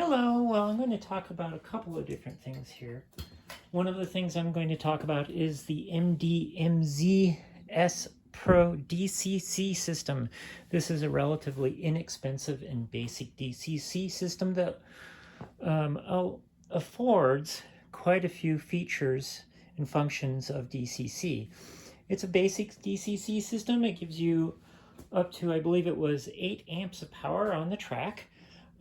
Hello, well, I'm going to talk about a couple of different things here. One of the things I'm going to talk about is the MDMZS Pro DCC system. This is a relatively inexpensive and basic DCC system that affords quite a few features and functions of DCC. It's a basic DCC system. It gives you up to, I believe it was 8 amps of power on the track.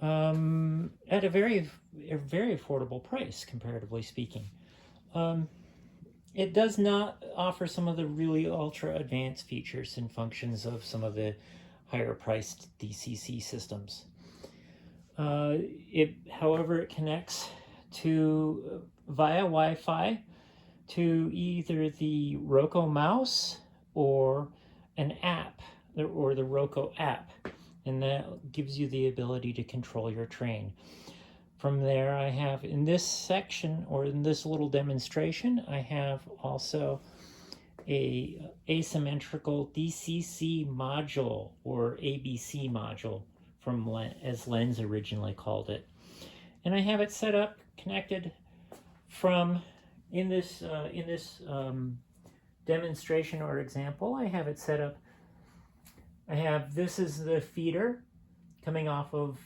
At a very affordable price, comparatively speaking. It does not offer some of the really ultra advanced features and functions of some of the higher priced DCC systems. However, it connects to via Wi-Fi to either the Roku mouse or an app, or the Roku app. And that gives you the ability to control your train. From there, I have in this section, or in this little demonstration, I have also a asymmetrical DCC module, or ABC module, as Lenz originally called it. And I have it set up, connected from, in this demonstration or example, I have it set up. This is the feeder coming off of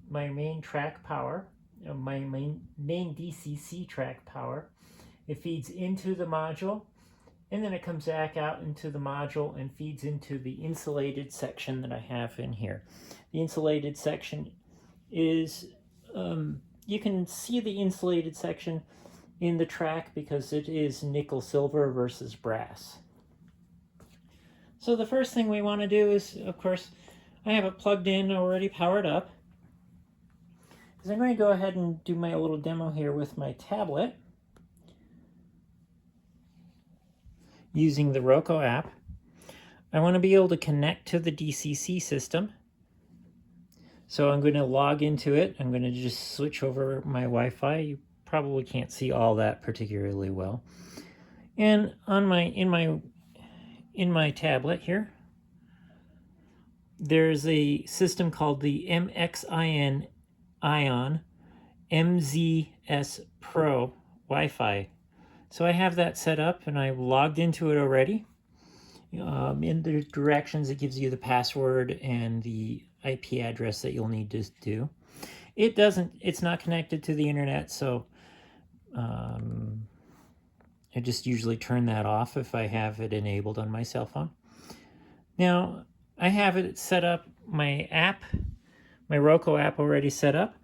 my main track power, my main DCC track power. It feeds into the module, and then it comes back out into the module and feeds into the insulated section that I have in here. The insulated section is, you can see the insulated section in the track because it is nickel silver versus brass. So the first thing we want to do is, of course, I have it plugged in, already powered up. Because I'm going to go ahead and do my little demo here with my tablet using the Roku app. I want to be able to connect to the DCC system. So I'm going to log into it. I'm going to just switch over my Wi-Fi. You probably can't see all that particularly well. And on in my tablet here, there's a system called the MXIN Ion MZS Pro Wi-Fi. So I have that set up and I've logged into it already. In the directions, it gives you the password and the IP address that you'll need to do. It's not connected to the internet, so I just usually turn that off if I have it enabled on my cell phone. Now, I have it set up, my Roku app already set up,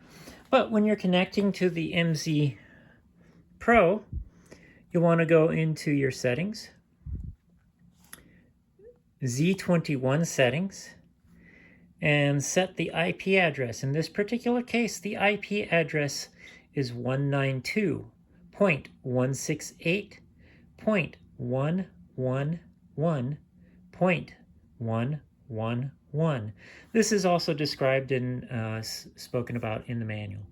but when you're connecting to the MZ Pro, you want to go into your settings, Z21 settings, and set the IP address. In this particular case, the IP address is 192.168.111.111. This is also described in, spoken about in the manual.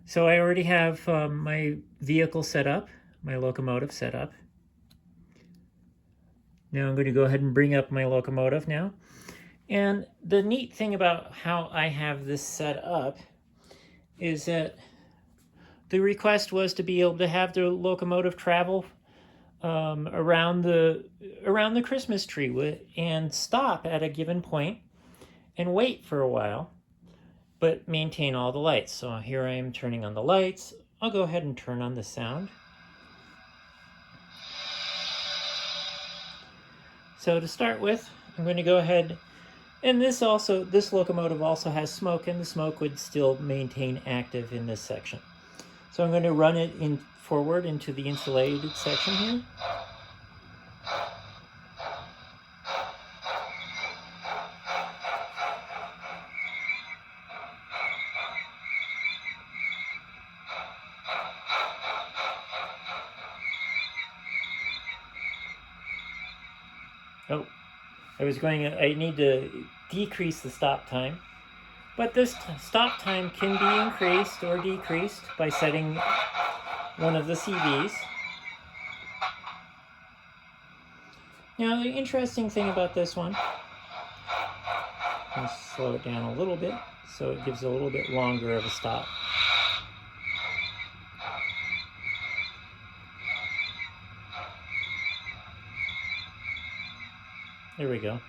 So I already have my vehicle set up, my locomotive set up. Now I'm going to go ahead and bring up my locomotive now. And the neat thing about how I have this set up is that the request was to be able to have the locomotive travel around the Christmas tree and stop at a given point and wait for a while, but maintain all the lights. So here I am turning on the lights. I'll go ahead and turn on the sound. So to start with, I'm going to go ahead, and this locomotive also has smoke, and the smoke would still maintain active in this section. So I'm going to run it forward into the insulated section here. Oh, I need to decrease the stop time. But this stop time can be increased or decreased by setting one of the CVs. Now, the interesting thing about this one, I'll slow it down a little bit so it gives a little bit longer of a stop. There we go.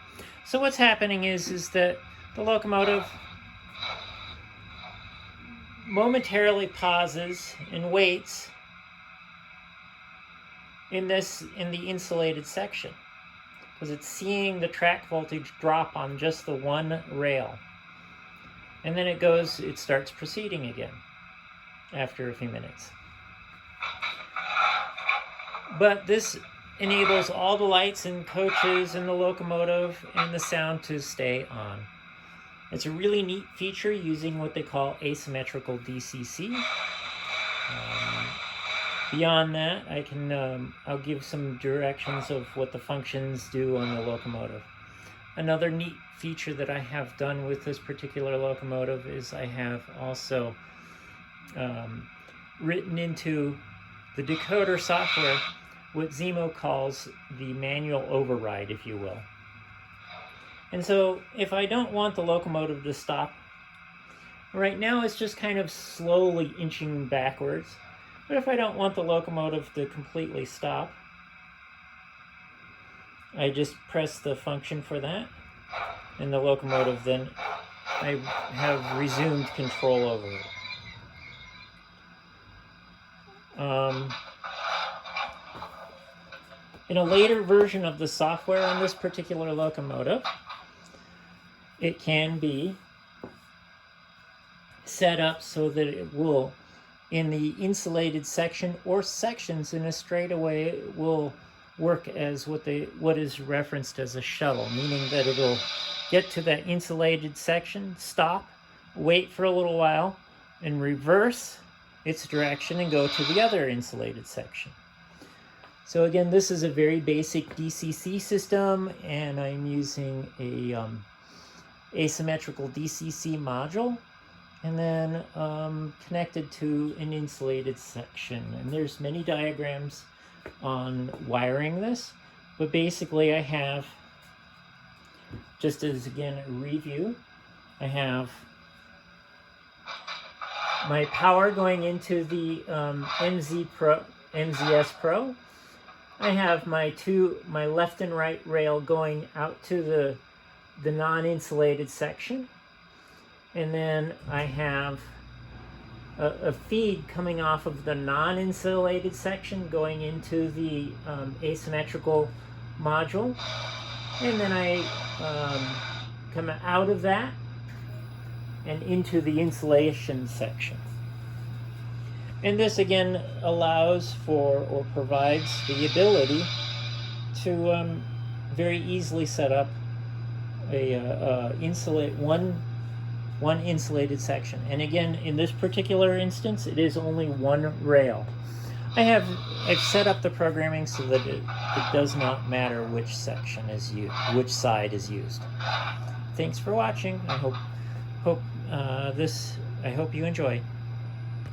So what's happening is that the locomotive momentarily pauses and waits in the insulated section, because it's seeing the track voltage drop on just the one rail. And then it starts proceeding again after a few minutes. But this enables all the lights and coaches and the locomotive and the sound to stay on. It's a really neat feature using what they call asymmetrical DCC. Beyond that, I'll give some directions of what the functions do on the locomotive. Another neat feature that I have done with this particular locomotive is I have also written into the decoder software what Zimo calls the manual override, if you will. And so if I don't want the locomotive to stop, right now it's just kind of slowly inching backwards. But if I don't want the locomotive to completely stop, I just press the function for that, and the locomotive then, I have resumed control over it. In a later version of the software on this particular locomotive, it can be set up so that it will, in the insulated section or sections in a straightaway, it will work as what is referenced as a shuttle, meaning that it'll get to that insulated section, stop, wait for a little while, and reverse its direction and go to the other insulated section. So again, this is a very basic DCC system, and I'm using a asymmetrical DCC module, and then connected to an insulated section. And there's many diagrams on wiring this, but basically I have, just as again a review, I have my power going into the MZS Pro. I have my left and right rail going out to the non-insulated section, and then I have a feed coming off of the non-insulated section going into the asymmetrical module, and then I come out of that and into the insulation section. And this again allows for, or provides, the ability to very easily set up one insulated section. And again, in this particular instance, it is only one rail. I've set up the programming so that it does not matter which section is used, which side is used. Thanks for watching. I hope you enjoy.